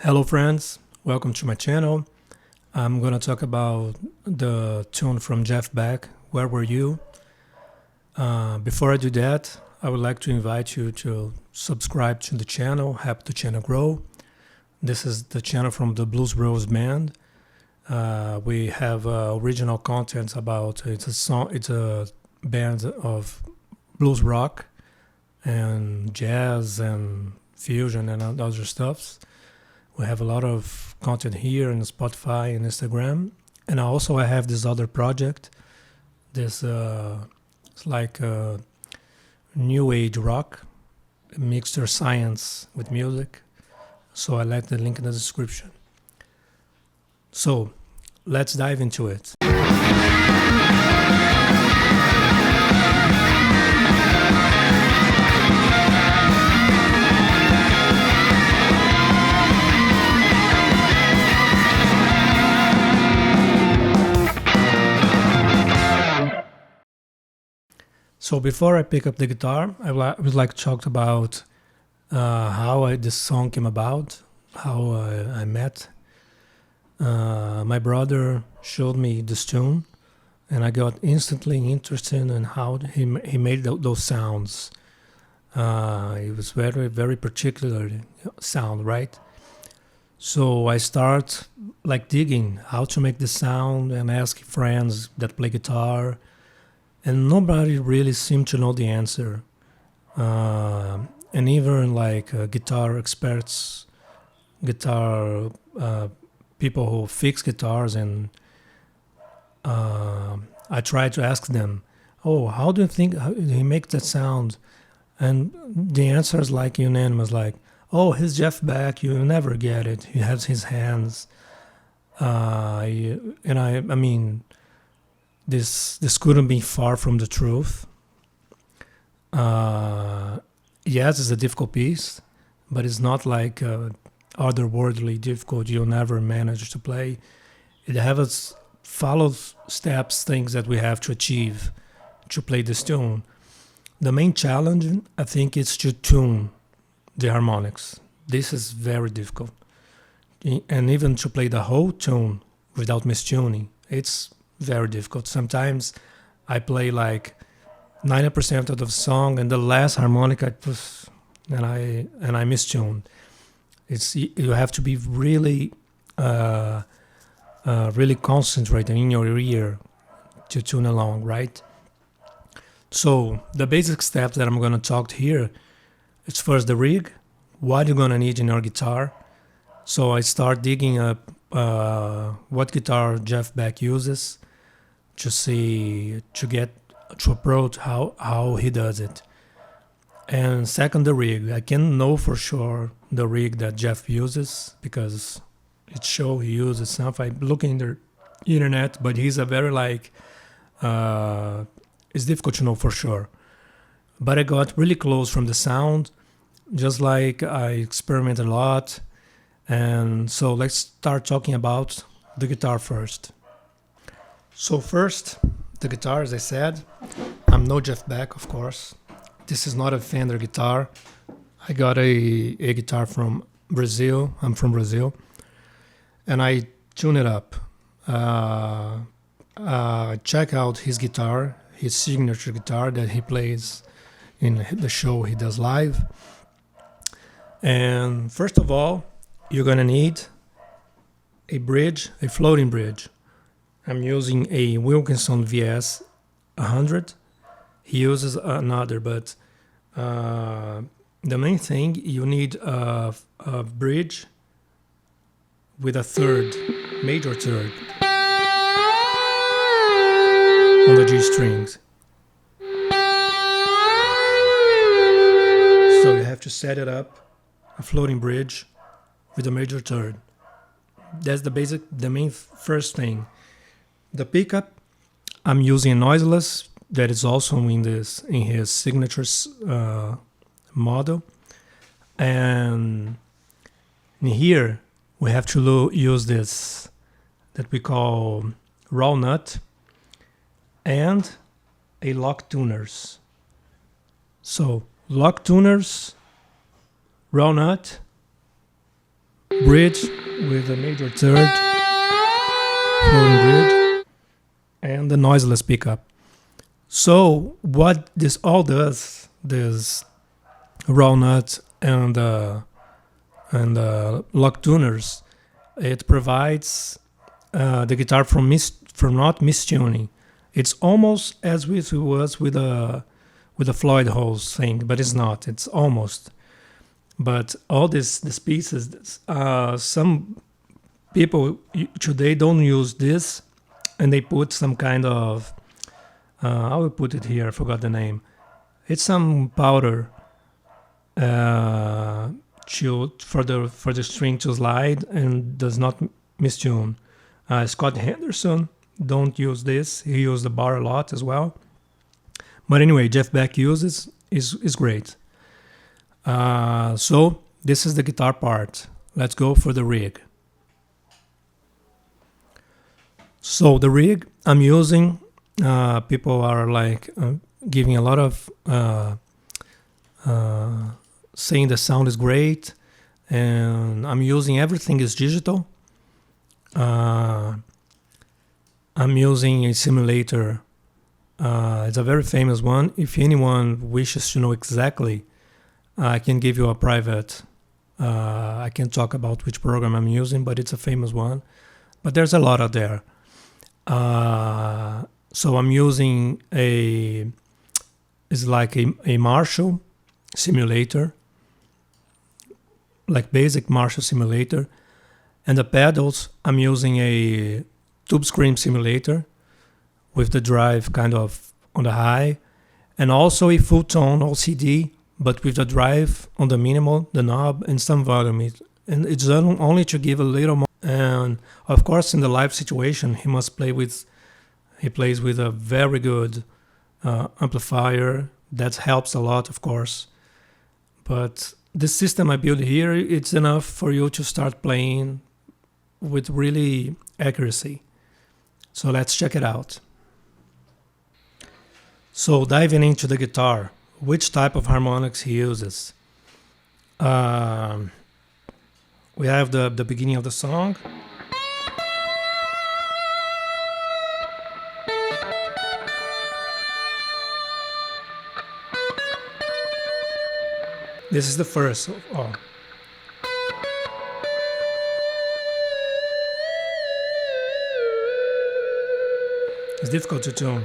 Hello friends, welcome to my channel. I'm gonna talk about the tune from Jeff Beck, Where Were You? Before I do that, I would like to invite you to subscribe to the channel, help the channel grow. This is the channel from the Blues Bros band. We have original content about it's a band of blues rock and jazz and fusion and other stuffs. We have a lot of content here on Spotify and Instagram, and also I have this other project. This it's like new age rock, mixture science with music. So I left the link in the description. So let's dive into it. So before I pick up the guitar, I would like to talk about how this song came about, how I met. My brother showed me this tune, and I got instantly interested in how he made those sounds. It was very, very particular sound, right? So I start like digging how to make the sound and ask friends that play guitar. And nobody really seemed to know the answer. And even like guitar experts, guitar people who fix guitars, and I tried to ask them, "Oh, how do you think he makes that sound?" And the answer is like unanimous, like, "Oh, he's Jeff Beck. You'll never get it. He has his hands." And I mean. This couldn't be far from the truth. Yes, it's a difficult piece, but it's not like otherworldly difficult. You'll never manage to play. It has follows steps, things that we have to achieve to play this tune. The main challenge, I think, is to tune the harmonics. This is very difficult, and even to play the whole tune without mistuning, it's very difficult. Sometimes I play like 90% of the song, and the last harmonic I push, and I mistune. You have to be really really concentrated in your ear to tune along, right? So the basic steps that I'm gonna talk here is first the rig, what you're gonna need in your guitar. So I start digging up what guitar Jeff Beck uses, to approach how he does it. And second, the rig. I can know for sure the rig that Jeff uses because it shows he uses something. I'm looking in the internet, but he's a very like it's difficult to know for sure. But I got really close from the sound, just like I experimented a lot. And so let's start talking about the guitar first. So first, the guitar, as I said, I'm no Jeff Beck, of course. This is not a Fender guitar. I got a guitar from Brazil. I'm from Brazil. And I tune it up. Check out his guitar, his signature guitar that he plays in the show he does live. And first of all, you're gonna need a bridge, a floating bridge. I'm using a Wilkinson VS 100. He uses another, but the main thing, you need a bridge with a third, major third on the G strings. So you have to set it up, a floating bridge with a major third. That's the main first thing. The pickup, I'm using a noiseless that is also in his signatures model, and in here we have to use this that we call raw nut and a lock tuners. So lock tuners, raw nut, bridge with a major third, flowing bridge, and the noiseless pickup. So what this all does, this raw nut and lock tuners, it provides the guitar from not mistuning. It's almost as if it was with a Floyd Rose thing, but it's not. It's almost. But all these pieces, some people today don't use this, and they put some kind of I will put it here. I forgot the name. It's some powder for the string to slide and does not mistune. Scott Henderson don't use this. He used the bar a lot as well. But anyway, Jeff Beck uses is great. So this is the guitar part. Let's go for the rig. So the rig I'm using, people are like giving a lot of saying the sound is great, and I'm using everything is digital. I'm using a simulator. It's a very famous one. If anyone wishes to know exactly, I can give you a private. I can talk about which program I'm using, but it's a famous one. But there's a lot out there. So I'm using it's like a Marshall simulator, like basic Marshall simulator. And the pedals, I'm using a Tube Scream simulator with the drive kind of on the high, and also a full tone LCD, but with the drive on the minimal, the knob, and some volume. And it's only to give a little more. And of course, in the live situation, he plays with a very good amplifier. That helps a lot, of course. But this system I built here, it's enough for you to start playing with really accuracy. So let's check it out. So diving into the guitar, which type of harmonics he uses. We have the beginning of the song. This is the first. Oh. It's difficult to tune.